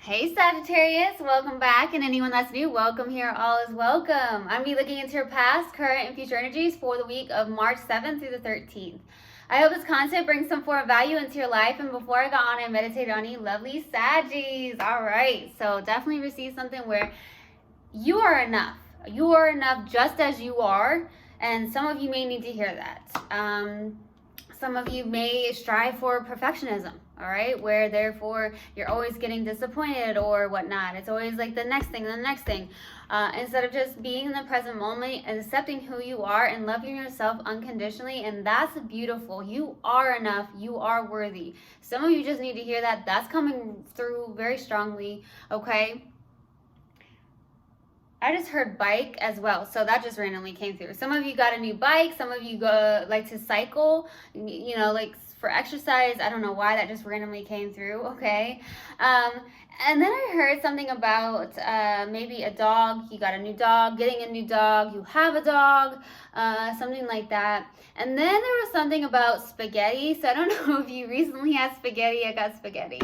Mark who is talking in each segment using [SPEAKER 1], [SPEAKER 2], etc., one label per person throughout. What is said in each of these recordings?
[SPEAKER 1] Hey Sagittarius, welcome back, and anyone that's new, welcome here. All is welcome. I'm be looking into your past, current, and future energies for the week of March 7th through the 13th. I hope this content brings some form of value into your life. And before I got on and meditate on you, lovely Saggies. All right, so definitely receive something where you are enough. You are enough just as you are, and some of you may need to hear that. Some of you may strive for perfectionism, all right, where therefore you're always getting disappointed or whatnot. It's always like the next thing, instead of just being in the present moment and accepting who you are and loving yourself unconditionally. And that's beautiful. You are enough. You are worthy. Some of you just need to hear that. That's coming through very strongly, okay? I just heard bike as well, so that just randomly came through. Some of you got a new bike. Some of you go like to cycle, like for exercise. I don't know why that just randomly came through. Okay, and then I heard something about maybe a dog. You got a new dog, getting a new dog. You have a dog, something like that. And then there was something about spaghetti. So I don't know if you recently had spaghetti. I got spaghetti.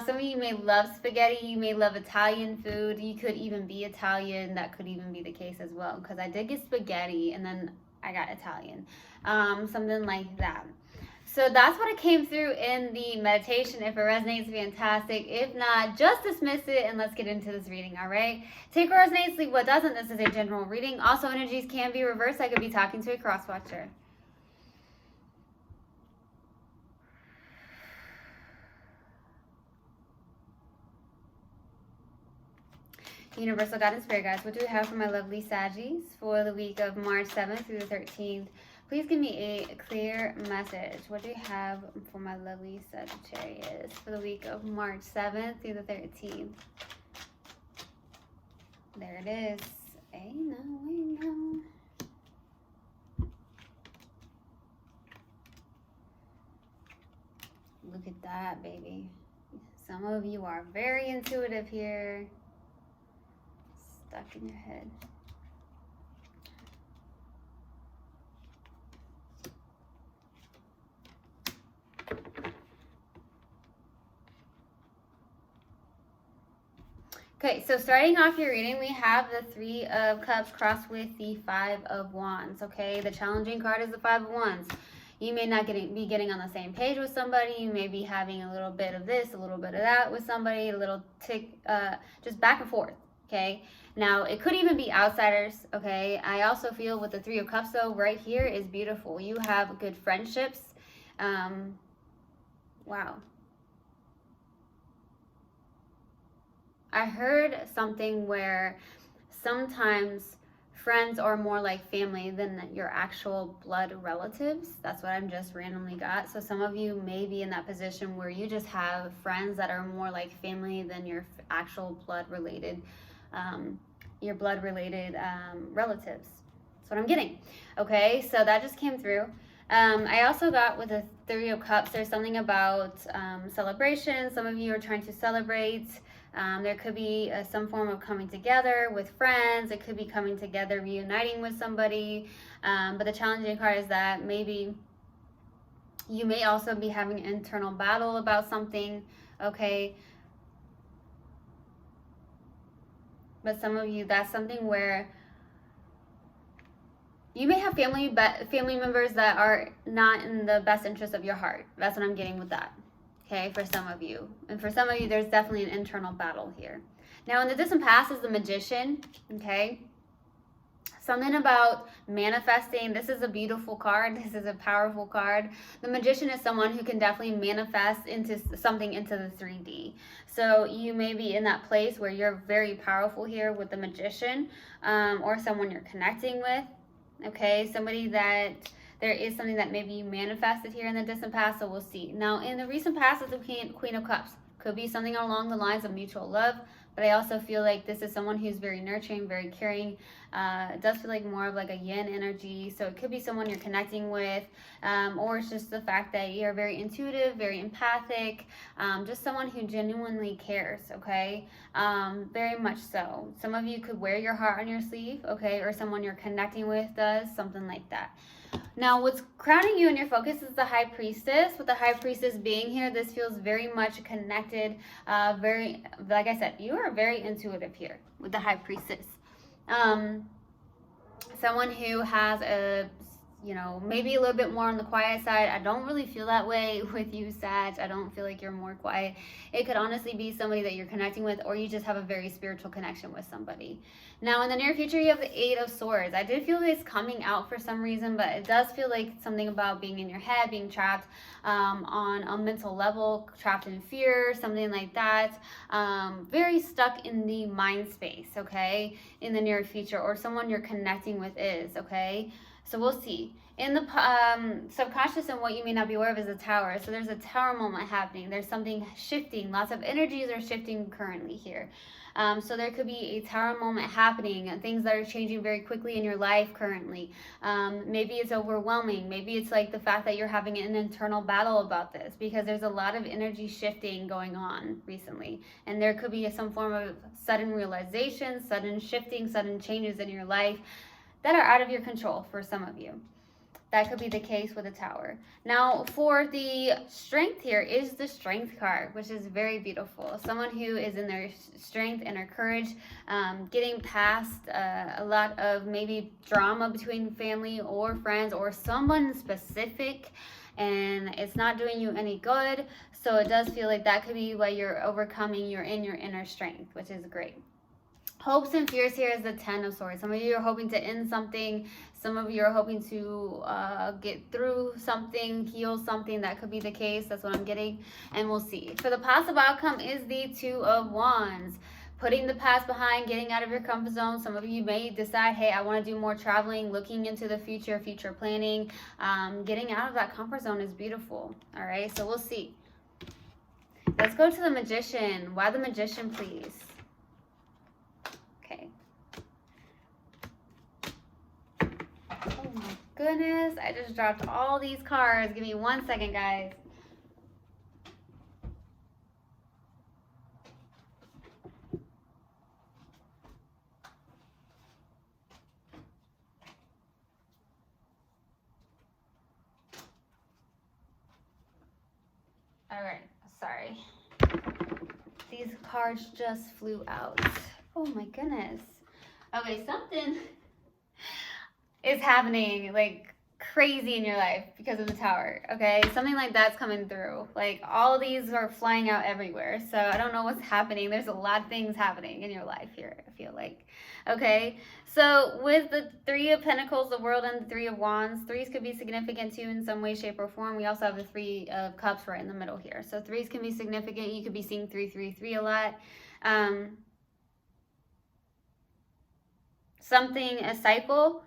[SPEAKER 1] Some of you may love spaghetti. You may love Italian food. You could even be Italian. That could even be the case as well, because I did get spaghetti and then I got Italian. Something like that. So that's what it came through in the meditation. If it resonates, fantastic. If not, just dismiss it and let's get into this reading, all right? Take what resonates, leave what doesn't. This is a general reading. Also, energies can be reversed. I could be talking to a cross-watcher. Universal God and Spirit Guides, what do we have for my lovely Saggies for the week of March 7th through the 13th? Please give me a clear message. What do you have for my lovely Sagittarius for the week of March 7th through the 13th? There it is. Hey, no. Look at that, baby. Some of you are very intuitive here. Stuck in your head. Okay, so starting off your reading, we have the Three of Cups crossed with the Five of Wands, okay? The challenging card is the Five of Wands. You may not be getting on the same page with somebody. You may be having a little bit of this, a little bit of that with somebody, a little tick, just back and forth, okay? Now, it could even be outsiders, okay? I also feel with the Three of Cups, though, right here is beautiful. You have good friendships. Wow. I heard something where sometimes friends are more like family than your actual blood relatives. That's what I'm just randomly got. So some of you may be in that position where you just have friends that are more like family than your actual blood related relatives. That's what I'm getting. Okay, so that just came through. I also got with the Three of Cups, there's something about celebration. Some of you are trying to celebrate. There could be some form of coming together with friends. It could be coming together, reuniting with somebody. But the challenging part is that maybe you may also be having an internal battle about something, okay? But some of you, that's something where you may have family members that are not in the best interest of your heart. That's what I'm getting with that. Okay, for some of you. And for some of you, there's definitely an internal battle here. Now, in the distant past is the Magician, okay? Something about manifesting. This is a beautiful card. This is a powerful card. The Magician is someone who can definitely manifest into something into the 3D. So you may be in that place where you're very powerful here with the Magician, or someone you're connecting with, okay? Somebody that... there is something that maybe you manifested here in the distant past, so we'll see. Now, in the recent past is the Queen of Cups. Could be something along the lines of mutual love, but I also feel like this is someone who's very nurturing, very caring. It does feel like more of like a yin energy, so it could be someone you're connecting with, or it's just the fact that you're very intuitive, very empathic, just someone who genuinely cares, okay? Very much so. Some of you could wear your heart on your sleeve, okay, or someone you're connecting with does, something like that. Now, what's crowding you in your focus is the High Priestess. With the High Priestess being here, this feels very much connected. Very, like I said, you are very intuitive here with the High Priestess. Someone who has a, you know, maybe a little bit more on the quiet side. I don't really feel that way with you, Sag. I don't feel like you're more quiet. It could honestly be somebody that you're connecting with, or you just have a very spiritual connection with somebody. Now, in the near future, you have the Eight of Swords. I did feel this coming out for some reason, but it does feel like something about being in your head, being trapped on a mental level, trapped in fear, something like that. Very stuck in the mind space, okay, in the near future, or someone you're connecting with is, okay? So we'll see. In the subconscious, and what you may not be aware of is a tower. So there's a tower moment happening. There's something shifting. Lots of energies are shifting currently here. So there could be a tower moment happening, and things that are changing very quickly in your life currently. Maybe it's overwhelming. Maybe it's like the fact that you're having an internal battle about this, because there's a lot of energy shifting going on recently. And there could be some form of sudden realization, sudden shifting, sudden changes in your life that are out of your control for some of you. That could be the case with a tower. Now, for the strength here is the strength card, which is very beautiful. Someone who is in their strength and their courage, getting past a lot of maybe drama between family or friends or someone specific, and it's not doing you any good. So it does feel like that could be why you're overcoming, you're in your inner strength, which is great. Hopes and fears here is the Ten of Swords. Some of you are hoping to end something. Some of you are hoping to get through something, heal something. That could be the case. That's what I'm getting. And we'll see. For the positive outcome is the Two of Wands. Putting the past behind, getting out of your comfort zone. Some of you may decide, hey, I want to do more traveling, looking into the future, future planning. Getting out of that comfort zone is beautiful. All right, so we'll see. Let's go to the Magician. Why the Magician, please? Okay. Oh my goodness, I just dropped all these cards. Give me 1 second, guys. All right, sorry. These cards just flew out. Oh my goodness. Okay, something is happening like crazy in your life because of the tower, okay? Something like that's coming through. Like all these are flying out everywhere. So I don't know what's happening. There's a lot of things happening in your life here, I feel like. Okay, so with the Three of Pentacles, the World, and the Three of Wands, threes could be significant to you in some way, shape, or form. We also have the Three of Cups right in the middle here. So threes can be significant. You could be seeing 333 a lot. Something, a cycle.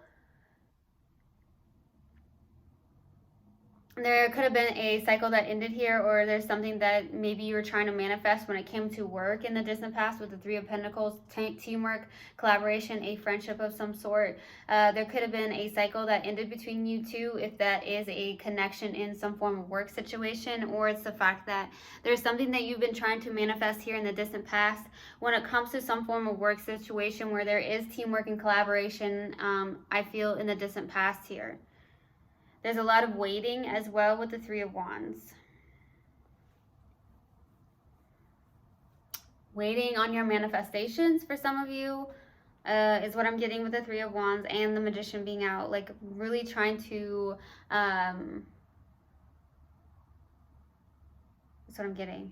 [SPEAKER 1] There could have been a cycle that ended here, or there's something that maybe you were trying to manifest when it came to work in the distant past with the Three of Pentacles, teamwork, collaboration, a friendship of some sort. There could have been a cycle that ended between you two, if that is a connection in some form of work situation, or it's the fact that there's something that you've been trying to manifest here in the distant past when it comes to some form of work situation where there is teamwork and collaboration, I feel, in the distant past here. There's a lot of waiting as well with the Three of Wands. Waiting on your manifestations for some of you is what I'm getting with the Three of Wands and the Magician being out. Like really trying to, that's what I'm getting.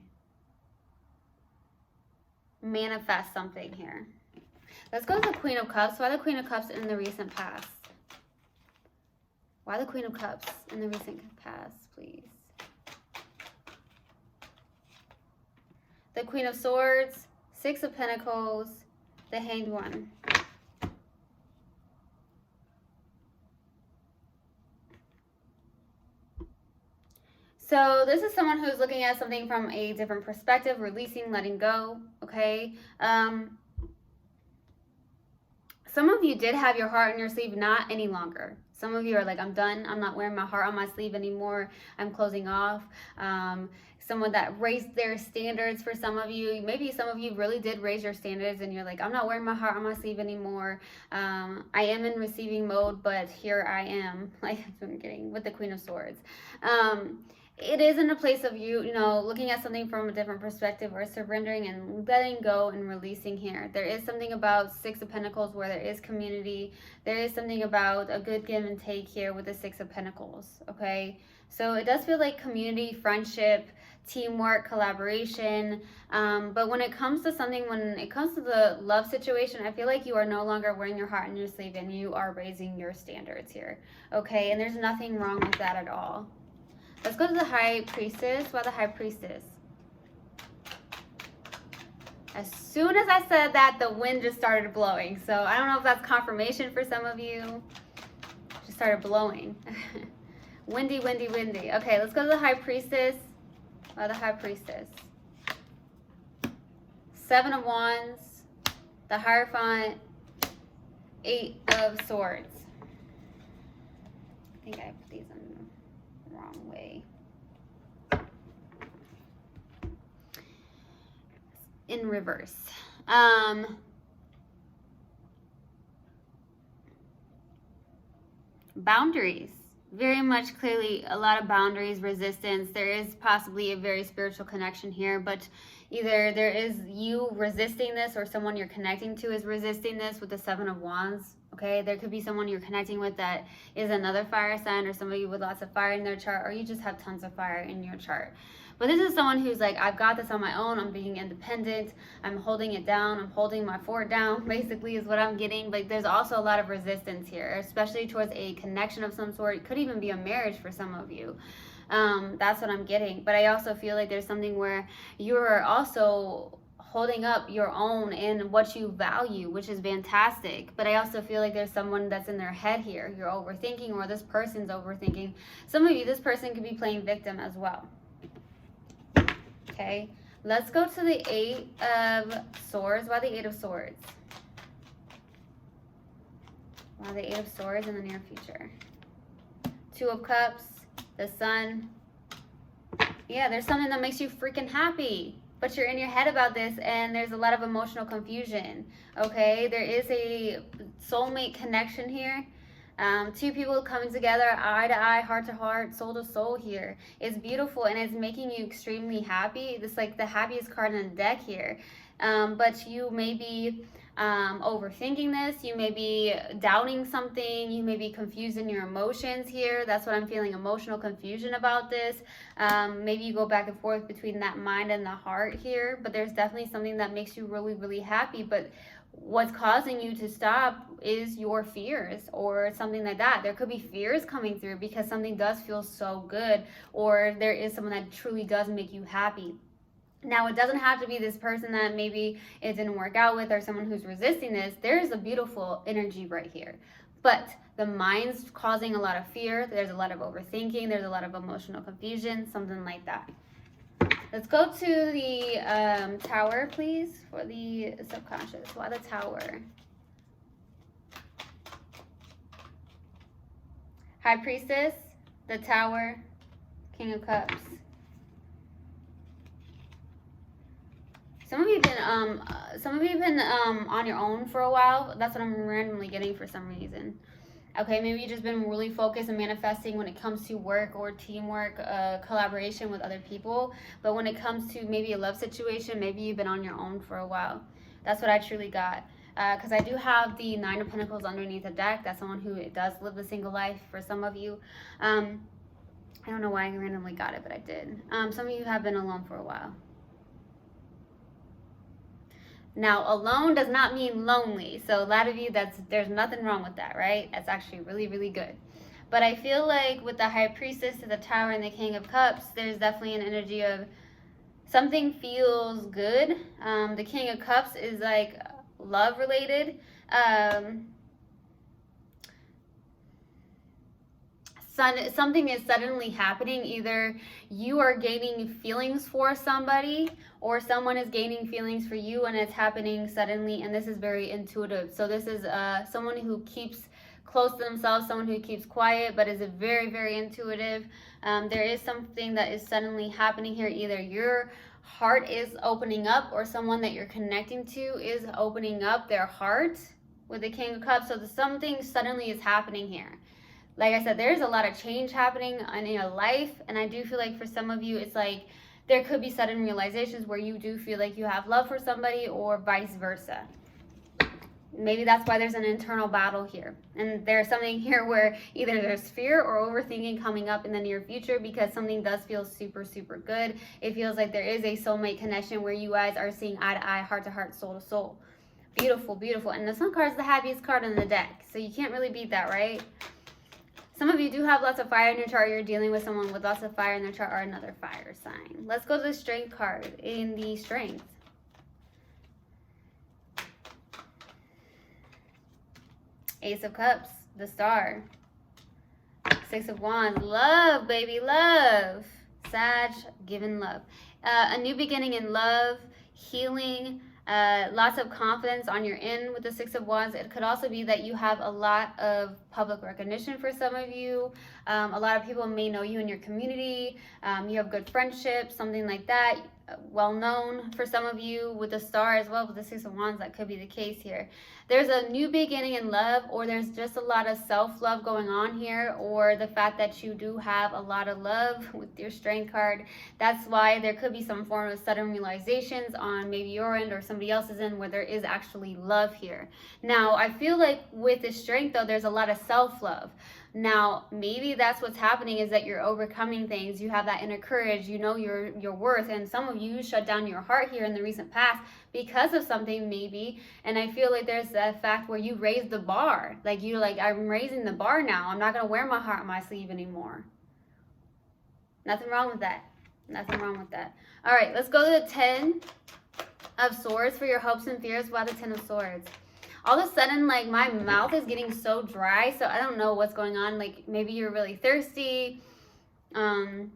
[SPEAKER 1] Manifest something here. Let's go to the Queen of Cups. Why the Queen of Cups in the recent past? Why the Queen of Cups in the recent past, please? The Queen of Swords, Six of Pentacles, the Hanged One. So this is someone who's looking at something from a different perspective, releasing, letting go, okay? Some of you did have your heart on your sleeve, not any longer. Some of you are like, I'm done. I'm not wearing my heart on my sleeve anymore. I'm closing off. someone that raised their standards for some of you. Maybe some of you really did raise your standards and you're like, I'm not wearing my heart on my sleeve anymore. I am in receiving mode, but here I am. Like, that's what I'm getting with the Queen of Swords. It is in a place of you know, looking at something from a different perspective, or surrendering and letting go and releasing here. There is something about Six of Pentacles where there is community. There is something about a good give and take here with the Six of Pentacles, okay? So it does feel like community, friendship, teamwork, collaboration. But when it comes to something, when it comes to the love situation, I feel like you are no longer wearing your heart on your sleeve and you are raising your standards here, okay? And there's nothing wrong with that at all. Let's go to the High Priestess. Why the High Priestess? As soon as I said that, the wind just started blowing. So I don't know if that's confirmation for some of you. Just started blowing. Windy, windy, windy. Okay, let's go to the High Priestess. Why the High Priestess? Seven of Wands. The Hierophant. Eight of Swords. I think I put these in the wrong way. In reverse. Boundaries. Very much clearly a lot of boundaries, resistance. There is possibly a very spiritual connection here, but either there is you resisting this or someone you're connecting to is resisting this with the Seven of Wands. Okay, there could be someone you're connecting with that is another fire sign, or somebody with lots of fire in their chart, or you just have tons of fire in your chart. But this is someone who's like, I've got this on my own. I'm being independent. I'm holding it down. I'm holding my fort down, basically, is what I'm getting. But there's also a lot of resistance here, especially towards a connection of some sort. It could even be a marriage for some of you. That's what I'm getting. But I also feel like there's something where you're also holding up your own and what you value, which is fantastic. But I also feel like there's someone that's in their head here. You're overthinking, or this person's overthinking. Some of you, this person could be playing victim as well. Okay, let's go to the Eight of Swords. Why the Eight of Swords? Why the Eight of Swords in the near future? Two of Cups, the Sun. Yeah, there's something that makes you freaking happy, but you're in your head about this, and there's a lot of emotional confusion, okay? There is a soulmate connection here. Two people coming together, eye to eye, heart to heart, soul to soul here. It's beautiful, and it's making you extremely happy. It's like the happiest card in the deck here. But you may be overthinking this. You may be doubting something. You may be confused in your emotions here. That's what I'm feeling, emotional confusion about this. Maybe you go back and forth between that mind and the heart here. But there's definitely something that makes you really, really happy. But what's causing you to stop is your fears or something like that. There could be fears coming through because something does feel so good, or there is someone that truly does make you happy. Now, it doesn't have to be this person that maybe it didn't work out with, or someone who's resisting this. There's a beautiful energy right here. But the mind's causing a lot of fear. There's a lot of overthinking. There's a lot of emotional confusion, something like that. Let's go to the Tower, please, for the subconscious. Why the Tower? High Priestess, the Tower, King of Cups. Some of you have been on your own for a while. That's what I'm randomly getting for some reason. Okay, maybe you've just been really focused and manifesting when it comes to work or teamwork, collaboration with other people. But when it comes to maybe a love situation, maybe you've been on your own for a while. That's what I truly got. Because I do have the Nine of Pentacles underneath the deck. That's someone who does live the single life for some of you. I don't know why I randomly got it, but I did. Some of you have been alone for a while. Now, alone does not mean lonely. So a lot of you, there's nothing wrong with that, right? That's actually really, really good. But I feel like with the High Priestess to the Tower and the King of Cups, there's definitely an energy of something feels good. The King of Cups is like love related. Something is suddenly happening. Either you are gaining feelings for somebody, or someone is gaining feelings for you, and it's happening suddenly, and this is very intuitive. So this is someone who keeps close to themselves, someone who keeps quiet but is very, very intuitive. There is something that is suddenly happening here. Either your heart is opening up or someone that you're connecting to is opening up their heart with the King of Cups. So something suddenly is happening here. Like I said, there's a lot of change happening in your life, and I do feel like for some of you, it's like there could be sudden realizations where you do feel like you have love for somebody or vice versa. Maybe that's why there's an internal battle here. And there's something here where either there's fear or overthinking coming up in the near future because something does feel super, super good. It feels like there is a soulmate connection where you guys are seeing eye to eye, heart to heart, soul to soul. Beautiful, beautiful. And the Sun card is the happiest card in the deck. So you can't really beat that, right? Some of you do have lots of fire in your chart. You're dealing with someone with lots of fire in their chart or another fire sign. Let's go to the Strength card in the Strength. Ace of Cups, the Star. Six of Wands, love, baby, love. Sag, giving love. A new beginning in love, healing, lots of confidence on your end with the Six of Wands. It could also be that you have a lot of public recognition for some of you. A lot of people may know you in your community. You have good friendships, something like that. Well known for some of you with the Star as well. With the Six of Wands, that could be the case here. There's a new beginning in love, or there's just a lot of self-love going on here, or the fact that you do have a lot of love with your Strength card. That's why there could be some form of sudden realizations on maybe your end or somebody else's end where there is actually love here. Now, I feel like with the Strength, though, there's a lot of self-love. Now, maybe that's what's happening, is that you're overcoming things. You have that inner courage. You know your worth. And some of you shut down your heart here in the recent past because of something, maybe. And I feel like there's that fact where you raised the bar. Like, you're like, I'm raising the bar now. I'm not going to wear my heart on my sleeve anymore. Nothing wrong with that. Nothing wrong with that. All right, let's go to the 10 of Swords for your hopes and fears. Why the 10 of Swords? All of a sudden, like, my mouth is getting so dry, so I don't know what's going on. Like, maybe you're really thirsty. Yeah,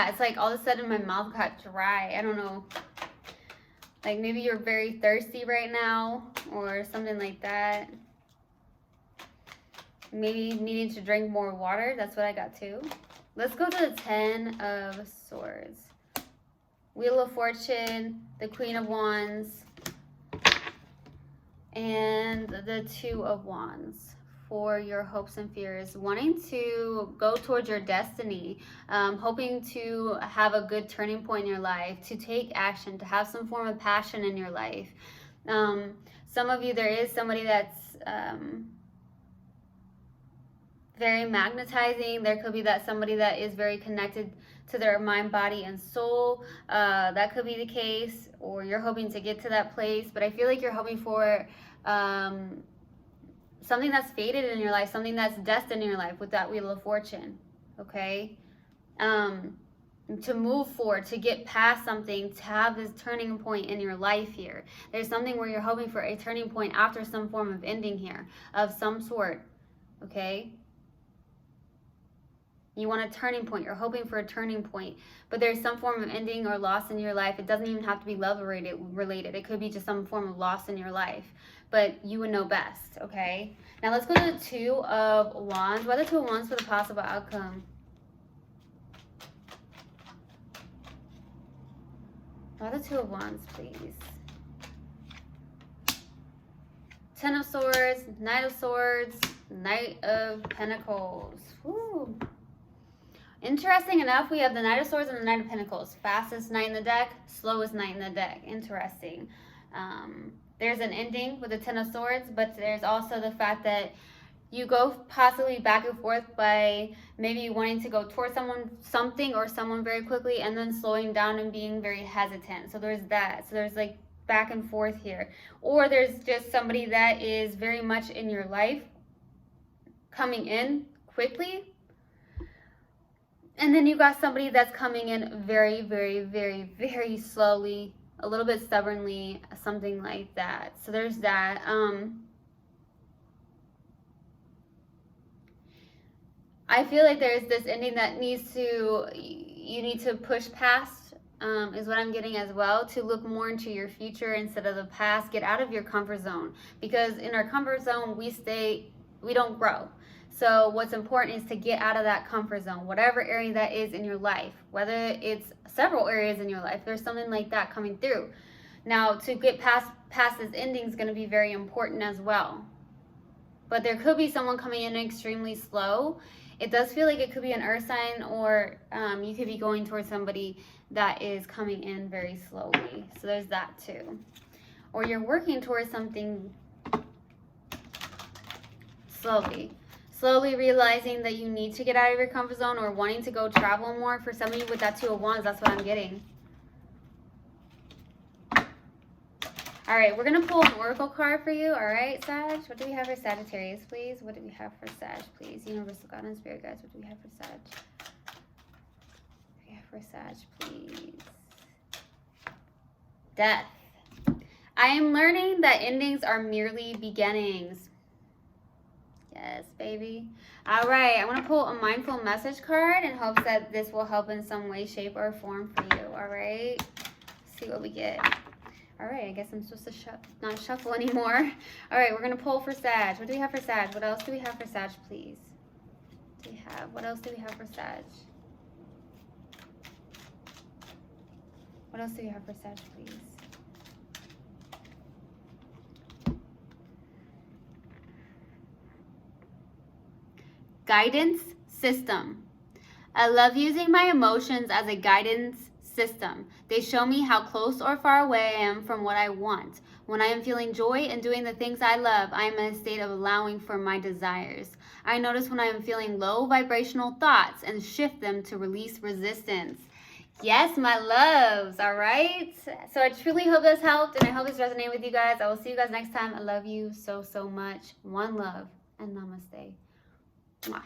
[SPEAKER 1] it's like all of a sudden my mouth got dry. I don't know. Like, maybe you're very thirsty right now or something like that. Maybe needing to drink more water. That's what I got too. Let's go to the 10 of Swords. Wheel of Fortune, the Queen of Wands, and the Two of Wands for your hopes and fears. Wanting to go towards your destiny, hoping to have a good turning point in your life, to take action, to have some form of passion in your life. Some of you, there is somebody that's very magnetizing. There could be that somebody that is very connected to their mind, body, and soul. That could be the case, or you're hoping to get to that place. But I feel like you're hoping for something that's fated in your life, something that's destined in your life with that Wheel of Fortune, okay? To move forward, to get past something, to have this turning point in your life here. There's something where you're hoping for a turning point after some form of ending here of some sort, okay? You want a turning point. You're hoping for a turning point. But there's some form of ending or loss in your life. It doesn't even have to be love related. It could be just some form of loss in your life. But you would know best, okay? Now let's go to the Two of Wands. Why the Two of Wands for the possible outcome? Why the Two of Wands, please? Ten of Swords, Knight of Swords, Knight of Pentacles. Woo. Interesting enough, we have the Knight of Swords and the Knight of Pentacles. Fastest knight in the deck, slowest knight in the deck. Interesting. There's an ending with the Ten of Swords, but there's also the fact that you go possibly back and forth by maybe wanting to go towards something or someone very quickly, and then slowing down and being very hesitant. So there's that. So there's like back and forth here. Or there's just somebody that is very much in your life coming in quickly. And then you got somebody that's coming in very, very, very, very slowly, a little bit stubbornly, something like that. So there's that. I feel like there's this ending that you need to push past is what I'm getting as well, to look more into your future instead of the past. Get out of your comfort zone, because in our comfort zone we don't grow. So what's important is to get out of that comfort zone, whatever area that is in your life, whether it's several areas in your life. There's something like that coming through. Now, to get past this ending is going to be very important as well. But there could be someone coming in extremely slow. It does feel like it could be an earth sign, or you could be going towards somebody that is coming in very slowly. So there's that too. Or you're working towards something slowly. Slowly realizing that you need to get out of your comfort zone, or wanting to go travel more. For some of you with that Two of Wands, that's what I'm getting. All right, we're going to pull an oracle card for you. All right, Sag. What do we have for Sagittarius, please? What do we have for Sag, please? Universal God and Spirit guides, what do we have for Sag? What do we have for Sag, please? Death. I am learning that endings are merely beginnings. Yes, baby. All right, I want to pull a mindful message card in hopes that this will help in some way, shape, or form for you. All right, let's see what we get. All right, I guess I'm supposed to not shuffle anymore. All right, we're going to pull for Sag. What do we have for Sag? What else do we have for Sag, please? What else do we have for Sag? What else do we have for Sag, please? Guidance system. I love using my emotions as a guidance system. They show me how close or far away I am from what I want. When I am feeling joy and doing the things I love, I am in a state of allowing for my desires. I notice when I am feeling low vibrational thoughts and shift them to release resistance. Yes, my loves. all right? So I truly hope this helped, and I hope this resonated with you guys. I will see you guys next time. I love you so, so much. One love, and namaste. Mwah.